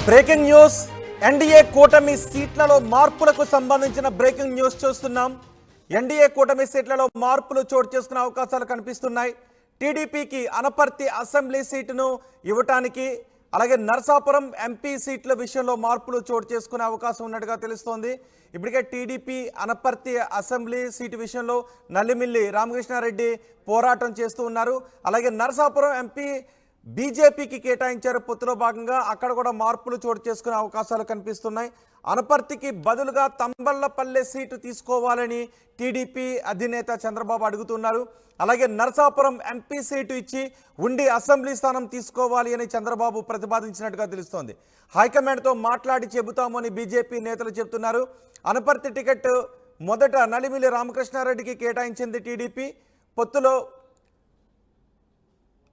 Breaking news NDA కూటమి సీట్లలో మార్పులకు సంబంధించిన బ్రేకింగ్ న్యూస్ చూస్తున్నాం. ఎన్డీఏ కూటమి సీట్లలో మార్పులు చోటు చేసుకునే అవకాశాలు కనిపిస్తున్నాయి. టీడీపీకి అనపర్తి అసెంబ్లీ సీటును ఇవ్వటానికి, అలాగే నరసాపురం ఎంపీ సీట్ల విషయంలో మార్పులు చోటు చేసుకునే అవకాశం ఉన్నట్టుగా తెలుస్తోంది. ఇప్పటికే టీడీపీ అనపర్తి అసెంబ్లీ సీటు విషయంలో నల్లిమిల్లి రామకృష్ణారెడ్డి పోరాటం చేస్తూ ఉన్నారు. అలాగే నరసాపురం ఎంపీ బీజేపీకి కేటాయించారు. పొత్తులో భాగంగా అక్కడ కూడా మార్పులు చోటు చేసుకునే అవకాశాలు కనిపిస్తున్నాయి. అనపర్తికి బదులుగా తంబళ్లపల్లె సీటు తీసుకోవాలని టీడీపీ అధినేత చంద్రబాబు అడుగుతున్నారు. అలాగే నరసాపురం ఎంపీ సీటు ఇచ్చి ఉండి అసెంబ్లీ స్థానం తీసుకోవాలి అని చంద్రబాబు ప్రతిపాదించినట్టుగా తెలుస్తోంది. హైకమాండ్తో మాట్లాడి చెబుతామని బీజేపీ నేతలు చెబుతున్నారు. అనపర్తి టికెట్ మొదట నలిమిలి రామకృష్ణారెడ్డికి కేటాయించింది టీడీపీ. పొత్తులో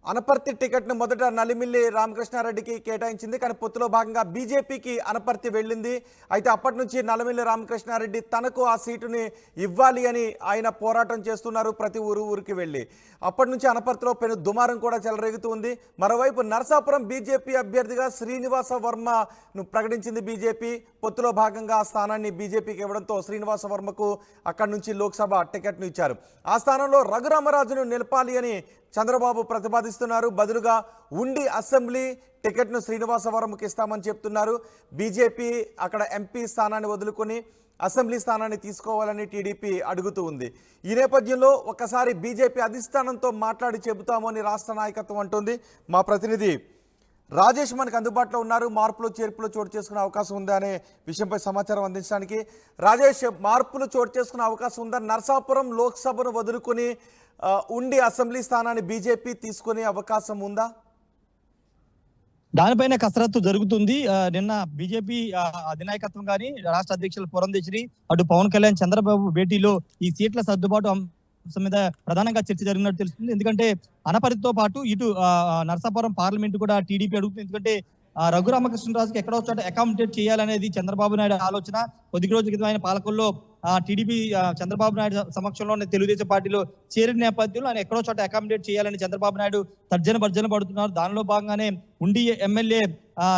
అనపర్తి టికెట్ను మొదట నలిమిల్లి రామకృష్ణారెడ్డికి కేటాయించింది. కానీ పొత్తులో భాగంగా బీజేపీకి అనపర్తి వెళ్ళింది. అయితే అప్పటి నుంచి నలిమిల్లి రామకృష్ణారెడ్డి తనకు ఆ సీటుని ఇవ్వాలి అని ఆయన పోరాటం చేస్తున్నారు. ప్రతి ఊరికి వెళ్ళి అప్పటి నుంచి అనపర్తిలో పెను దుమారం కూడా చెలరేగుతుంది. మరోవైపు నరసాపురం బీజేపీ అభ్యర్థిగా శ్రీనివాస వర్మను ప్రకటించింది బీజేపీ. పొత్తులో భాగంగా ఆ స్థానాన్ని బీజేపీకి ఇవ్వడంతో శ్రీనివాస వర్మకు అక్కడి నుంచి లోక్సభ టికెట్ను ఇచ్చారు. ఆ స్థానంలో రఘురామరాజును నిలపాలి అని చంద్రబాబు ప్రతిపాదిస్తున్నారు. బదులుగా ఉండి అసెంబ్లీ టికెట్ను శ్రీనివాసవరంకి ఇస్తామని చెప్తున్నారు. బీజేపీ అక్కడ ఎంపీ స్థానాన్ని వదులుకొని అసెంబ్లీ స్థానాన్ని తీసుకోవాలని టీడీపీ అడుగుతూ ఉంది. ఈ నేపథ్యంలో ఒకసారి బీజేపీ అధిష్టానంతో మాట్లాడి చెబుతామని రాష్ట్ర నాయకత్వం అంటుంది. మా ప్రతినిధి రాజేష్ మనకు అందుబాటులో ఉన్నారు. మార్పులు చేర్పులు చోటు చేసుకునే అవకాశం ఉందా అనే విషయంపై సమాచారం అందించడానికి. రాజేష్, మార్పులు చోటు చేసుకునే అవకాశం ఉందా? నరసాపురం లోక్సభను వదులుకొని ఉండి అసెంబ్లీ స్థానాన్ని బీజేపీ తీసుకునే అవకాశం ఉందా? దానిపైన కసరత్తు జరుగుతుంది. నిన్న బీజేపీ అధినాయకత్వం కానీ రాష్ట్ర అధ్యక్షులు పురంధేశ్వరి, అటు పవన్ కళ్యాణ్, చంద్రబాబు భేటీలో ఈ సీట్ల సర్దుబాటు అంశం మీద ప్రధానంగా చర్చ జరిగినట్టు తెలుస్తుంది. ఎందుకంటే అనపర్తితో పాటు ఇటు నరసాపురం పార్లమెంట్ కూడా టీడీపీ అడుగుతుంది. ఎందుకంటే రఘురామకృష్ణరాజుకి ఎక్కడో చోట అకామిడేట్ చేయాలనేది చంద్రబాబు నాయుడు ఆలోచన. కొద్ది రోజుల క్రితం ఆయన పాలకుల్లో టీడీపీ చంద్రబాబు నాయుడు సమక్షంలోనే తెలుగుదేశం పార్టీలో చేరిన నేపథ్యంలో ఆయన ఎక్కడో చోట అకామిడేట్ చేయాలని చంద్రబాబు నాయుడు భర్జన పడుతున్నారు. దానిలో భాగంగానే ఉండి ఎమ్మెల్యే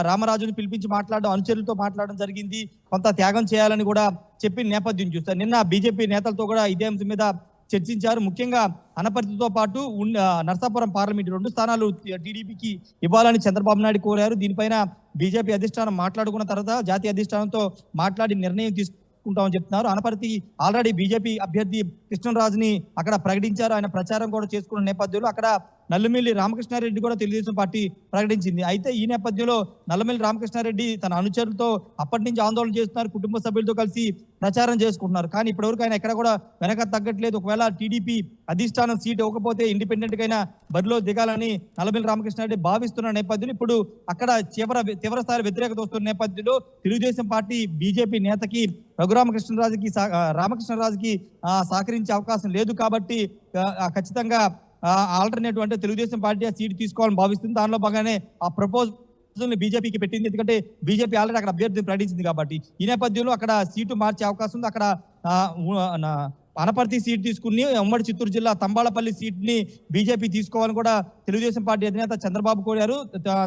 రామరాజును పిలిపించి మాట్లాడడం, అనుచరులతో మాట్లాడడం జరిగింది. కొంత త్యాగం చేయాలని కూడా చెప్పిన నేపథ్యం చూస్తారు. నిన్న బీజేపీ నేతలతో కూడా ఇదే అంశం మీద చర్చించారు. ముఖ్యంగా అనపర్తితో పాటు నరసాపురం పార్లమెంట్ 2 స్థానాలు టీడీపీకి ఇవ్వాలని చంద్రబాబు నాయుడు కోరారు. దీనిపైన బీజేపీ అధిష్టానం మాట్లాడుకున్న తర్వాత జాతీయ అధిష్టానంతో మాట్లాడి నిర్ణయం తీసుకుంటామని చెప్తున్నారు. అనపర్తి ఆల్రెడీ బీజేపీ అభ్యర్థి కృష్ణరాజుని అక్కడ ప్రకటించారు. ఆయన ప్రచారం కూడా చేసుకున్న నేపథ్యంలో అక్కడ నల్లమిల్లి రామకృష్ణారెడ్డి కూడా తెలుగుదేశం పార్టీ ప్రకటించింది. అయితే ఈ నేపథ్యంలో నల్లమిల్లి రామకృష్ణారెడ్డి తన అనుచరులతో అప్పటి నుంచి ఆందోళన చేస్తున్నారు. కుటుంబ సభ్యులతో కలిసి ప్రచారం చేసుకుంటున్నారు. కానీ ఇప్పటివరకు ఆయన ఎక్కడ కూడా వెనక తగ్గట్లేదు. ఒకవేళ టీడీపీ అధిష్టానం సీట్ ఇవ్వకపోతే ఇండిపెండెంట్ గా బరిలో దిగాలని నల్లమిల్లి రామకృష్ణారెడ్డి భావిస్తున్న నేపథ్యంలో ఇప్పుడు అక్కడ తీవ్ర స్థాయి వ్యతిరేకత వస్తున్న నేపథ్యంలో తెలుగుదేశం పార్టీ బీజేపీ నేతకి రామకృష్ణరాజుకి సహకరించే అవకాశం లేదు. కాబట్టి ఖచ్చితంగా ఆల్టర్నేటివ్ అంటే తెలుగుదేశం పార్టీ ఆ సీటు తీసుకోవాలని భావిస్తుంది. దానిలో భాగంగానే ఆ ప్రపోజల్ బీజేపీకి పెట్టింది. ఎందుకంటే బీజేపీ ఆల్రెడీ అక్కడ అభ్యర్థిని ప్రకటించింది కాబట్టి. ఈ నేపథ్యంలో అక్కడ సీటు మార్చే అవకాశం ఉంది. అక్కడ అనపర్తి సీట్ తీసుకుని ఉమ్మడి చిత్తూరు జిల్లా తంబాళపల్లి సీట్ ని బీజేపీ తీసుకోవాలని కూడా తెలుగుదేశం పార్టీ అధినేత చంద్రబాబు కోరారు.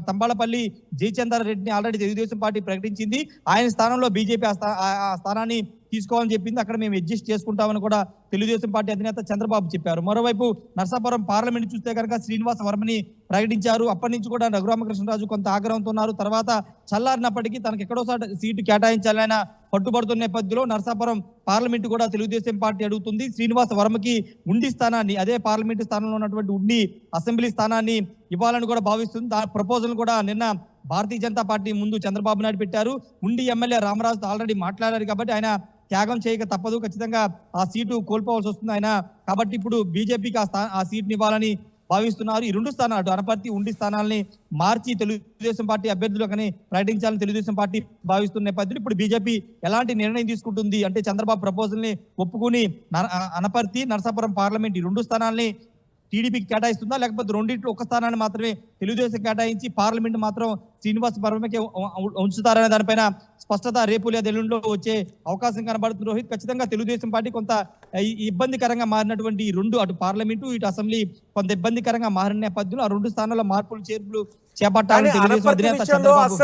తంబాళపల్లి జయచంద్ర రెడ్డిని ఆల్రెడీ తెలుగుదేశం పార్టీ ప్రకటించింది. ఆయన స్థానంలో బీజేపీ ఆ స్థానాన్ని తీసుకోవాలని చెప్పింది. అక్కడ మేము అడ్జస్ట్ చేసుకుంటామని కూడా తెలుగుదేశం పార్టీ అధినేత చంద్రబాబు చెప్పారు. మరోవైపు నరసాపురం పార్లమెంట్ చూస్తే కనుక శ్రీనివాస వర్మని ప్రకటించారు. అప్పటి నుంచి కూడా రఘురామకృష్ణరాజు కొంత ఆగ్రహంతో ఉన్నారు. తర్వాత చల్లారినప్పటికీ తనకు ఎక్కడో సీటు కేటాయించాలన్న పట్టుబడుతున్న నేపథ్యంలో నరసాపురం పార్లమెంట్ కూడా తెలుగుదేశం పార్టీ అడుగుతుంది. శ్రీనివాస వర్మకి ఉండి స్థానాన్ని, అదే పార్లమెంట్ స్థానంలో ఉన్నటువంటి ఉండి అసెంబ్లీ స్థానాన్ని ఇవ్వాలని కూడా భావిస్తుంది. ఆ ప్రపోజల్ కూడా నిన్న భారతీయ జనతా పార్టీ ముందు చంద్రబాబు నాయుడు పెట్టారు. ఉండి ఎమ్మెల్యే రామరాజుతో ఆల్రెడీ మాట్లాడారు కాబట్టి ఆయన త్యాగం చేయక తప్పదు. ఖచ్చితంగా ఆ సీటు కోల్పోవాల్సి వస్తుంది ఆయన. కాబట్టి ఇప్పుడు బీజేపీకి ఆ సీట్ని ఇవ్వాలని భావిస్తున్నారు. ఈ 2 స్థానాలు అనపర్తి ఉండి స్థానాలని మార్చి తెలుగుదేశం పార్టీ అభ్యర్థులకని ప్రకటించాలని తెలుగుదేశం పార్టీ భావిస్తున్న నేపథ్యంలో ఇప్పుడు బీజేపీ ఎలాంటి నిర్ణయం తీసుకుంటుంది అంటే చంద్రబాబు ప్రపోజల్ ని ఒప్పుకుని అనపర్తి, నరసాపురం పార్లమెంట్ ఈ 2 స్థానాలని టీడీపీకి కేటాయిస్తుందా, లేకపోతే రెండింటిలో ఒక స్థానాన్ని మాత్రమే తెలుగుదేశం కేటాయించి పార్లమెంట్ మాత్రం శ్రీనివాస్ వర్మకే ఉంచుతారనే దానిపైన స్పష్టత రేపు లేదా ఎల్లుండిలో వచ్చే అవకాశం కనబడుతుంది. రోహిత్, ఖచ్చితంగా తెలుగుదేశం పార్టీ కొంత ఇబ్బందికరంగా మారినటువంటి ఈ రెండు, అటు పార్లమెంటు ఇటు అసెంబ్లీ కొంత ఇబ్బందికరంగా మారిన నేపథ్యంలో ఆ రెండు స్థానాల్లో మార్పులు చేర్పులు చేపట్టాలని తెలుగుదేశం అధినేత చంద్రబాబు.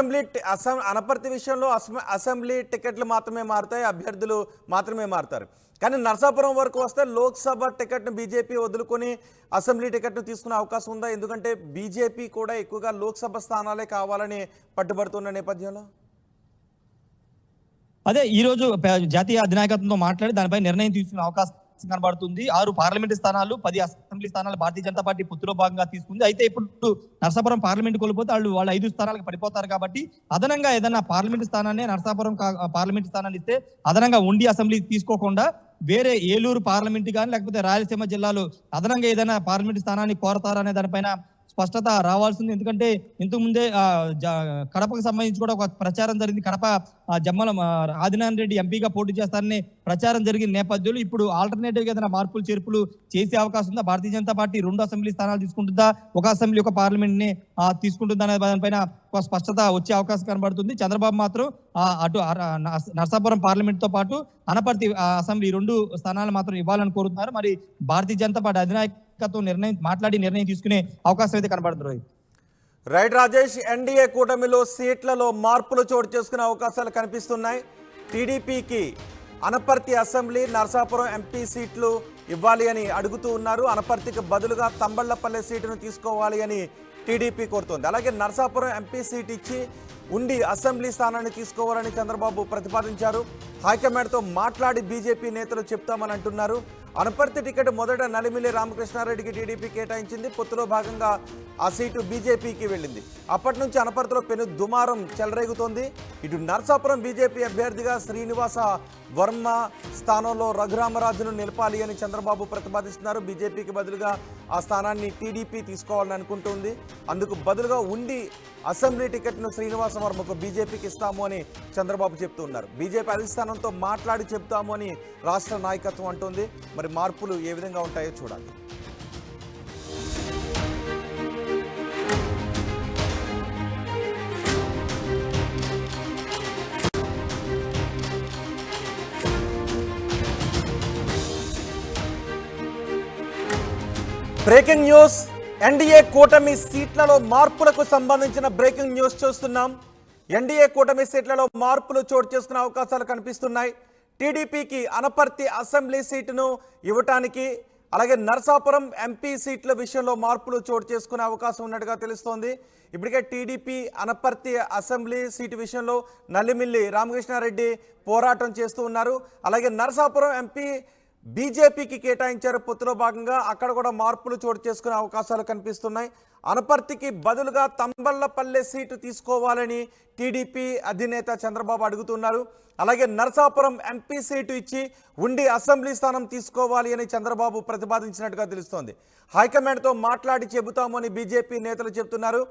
అనపర్తి విషయంలో అసెంబ్లీ టికెట్లు మాత్రమే మారుతాయి, అభ్యర్థులు మాత్రమే మారుతారు. కానీ నరసాపురం వరకు వస్తే లోక్సభ టికెట్ను బీజేపీ వదులుకొని అసెంబ్లీ టికెట్ను తీసుకునే అవకాశం ఉందా? ఎందుకంటే బీజేపీ కూడా ఎక్కువగా లోక్సభ స్థానాలే కావాలని పట్టుబడుతున్న నేపథ్యంలో అదే ఈ రోజు జాతీయ అధినాయకత్వంతో మాట్లాడి దానిపై నిర్ణయం తీసుకునే అవకాశం కనబడుతుంది. 6 పార్లమెంటు స్థానాలు, 10 అసెంబ్లీ స్థానాలు భారతీయ జనతా పార్టీ పొత్తులో భాగంగా తీసుకుంది. అయితే ఇప్పుడు నరసాపురం పార్లమెంట్ కోల్పోతే వాళ్ళు 5 స్థానాలకు పడిపోతారు. కాబట్టి అదనంగా ఏదైనా పార్లమెంటు స్థానాన్ని నరసాపురం పార్లమెంటు స్థానాన్ని ఇస్తే అదనంగా ఉండి అసెంబ్లీ తీసుకోకుండా వేరే ఏలూరు పార్లమెంట్ కానీ లేకపోతే రాయలసీమ జిల్లాలో అదనంగా ఏదైనా పార్లమెంటు స్థానాన్ని కోరతారనే దానిపైన స్పష్టత రావాల్సింది. ఎందుకంటే ఇంతకు ముందే కడపకు సంబంధించి కూడా ఒక ప్రచారం జరిగింది. కడప జమ్మల ఆదినారాయణ రెడ్డి ఎంపీగా పోటీ చేస్తారని ప్రచారం జరిగిన నేపథ్యంలో ఇప్పుడు ఆల్టర్నేటివ్ గా ఏదైనా మార్పులు చేర్పులు చేసే అవకాశం ఉందా? భారతీయ జనతా పార్టీ 2 అసెంబ్లీ స్థానాలు తీసుకుంటుందా, ఒక అసెంబ్లీ ఒక పార్లమెంట్ ని తీసుకుంటుందా అనే దానిపైన ఒక స్పష్టత వచ్చే అవకాశం కనబడుతుంది. చంద్రబాబు మాత్రం అటు నరసాపురం పార్లమెంట్ తో పాటు అనపర్తి అసెంబ్లీ 2 స్థానాలు మాత్రం ఇవ్వాలని కోరుతున్నారు. మరి భారతీయ జనతా పార్టీ అధినాయకత్వం నిర్ణయం తీసుకునే అవకాశం అయితే కనబడుతుంది. రైట్ రాజేష్, ఎన్డీఏ కూటమిలో సీట్లలో మార్పులు చోటు చేసుకునే అవకాశాలు కనిపిస్తున్నాయి. టీడీపీకి అనపర్తి అసెంబ్లీ, నరసాపురం ఎంపీ సీట్లు ఇవ్వాలి అని అడుగుతూ ఉన్నారు. అనపర్తికి బదులుగా తంబళ్లపల్లె సీటును తీసుకోవాలి అని టీడీపీ కోరుతోంది. అలాగే నరసాపురం ఎంపీ సీట్ ఇచ్చి ఉండి అసెంబ్లీ స్థానాన్ని తీసుకోవాలని చంద్రబాబు ప్రతిపాదించారు. హైకమాండ్తో మాట్లాడి బీజేపీ నేతలు చెప్తామని అంటున్నారు. అనపర్తి టికెట్ మొదట నలిమిల్లి రామకృష్ణారెడ్డికి టీడీపీ కేటాయించింది. పొత్తులో భాగంగా ఆ సీటు బీజేపీకి వెళ్ళింది. అప్పటి నుంచి అనపర్తిలో పెను దుమారం చెలరేగుతోంది. ఇటు నరసాపురం బీజేపీ అభ్యర్థిగా శ్రీనివాస వర్మ స్థానంలో రఘురామరాజును నిలపాలి అని చంద్రబాబు ప్రతిపాదిస్తున్నారు. బీజేపీకి బదులుగా ఆ స్థానాన్ని టీడీపీ తీసుకోవాలని అనుకుంటుంది. అందుకు బదులుగా ఉండి అసెంబ్లీ టికెట్ను శ్రీనివాస వర్మకు బీజేపీకి ఇస్తాము అని చంద్రబాబు చెప్తూ ఉన్నారు. బీజేపీ అధిష్టానంతో మాట్లాడి చెప్తాము అని రాష్ట్ర నాయకత్వం అంటోంది. మరి మార్పులు ఏ విధంగా ఉంటాయో చూడాలి. బ్రేకింగ్ న్యూస్, ఎన్డీఏ కూటమి సీట్లలో మార్పులకు సంబంధించిన బ్రేకింగ్ న్యూస్ చూస్తున్నాం. ఎన్డీఏ కూటమి సీట్లలో మార్పులు చోటు చేసుకునే అవకాశాలు కనిపిస్తున్నాయి. టీడీపీకి అనపర్తి అసెంబ్లీ సీటును ఇవ్వటానికి, అలాగే నరసాపురం ఎంపీ సీట్ల విషయంలో మార్పులు చోటు చేసుకునే అవకాశం ఉన్నట్టుగా తెలుస్తోంది. ఇప్పటికే టీడీపీ అనపర్తి అసెంబ్లీ సీటు విషయంలో నల్లిమిల్లి రామకృష్ణారెడ్డి పోరాటం చేస్తూ ఉన్నారు. అలాగే నరసాపురం ఎంపీ బీజేపీకి కేటాయించారు. పొత్తులో భాగంగా అక్కడ కూడా మార్పులు చోటు చేసుకునే అవకాశాలు కనిపిస్తున్నాయి. అనపర్తికి బదులుగా తంబళ్లపల్లె సీటు తీసుకోవాలని టీడీపీ అధినేత చంద్రబాబు అడుగుతున్నారు. అలాగే నరసాపురం ఎంపీ సీటు ఇచ్చి ఉండి అసెంబ్లీ స్థానం తీసుకోవాలి అని చంద్రబాబు ప్రతిపాదించినట్టుగా తెలుస్తోంది. హైకమాండ్తో మాట్లాడి చెబుతామని బీజేపీ నేతలు చెబుతున్నారు.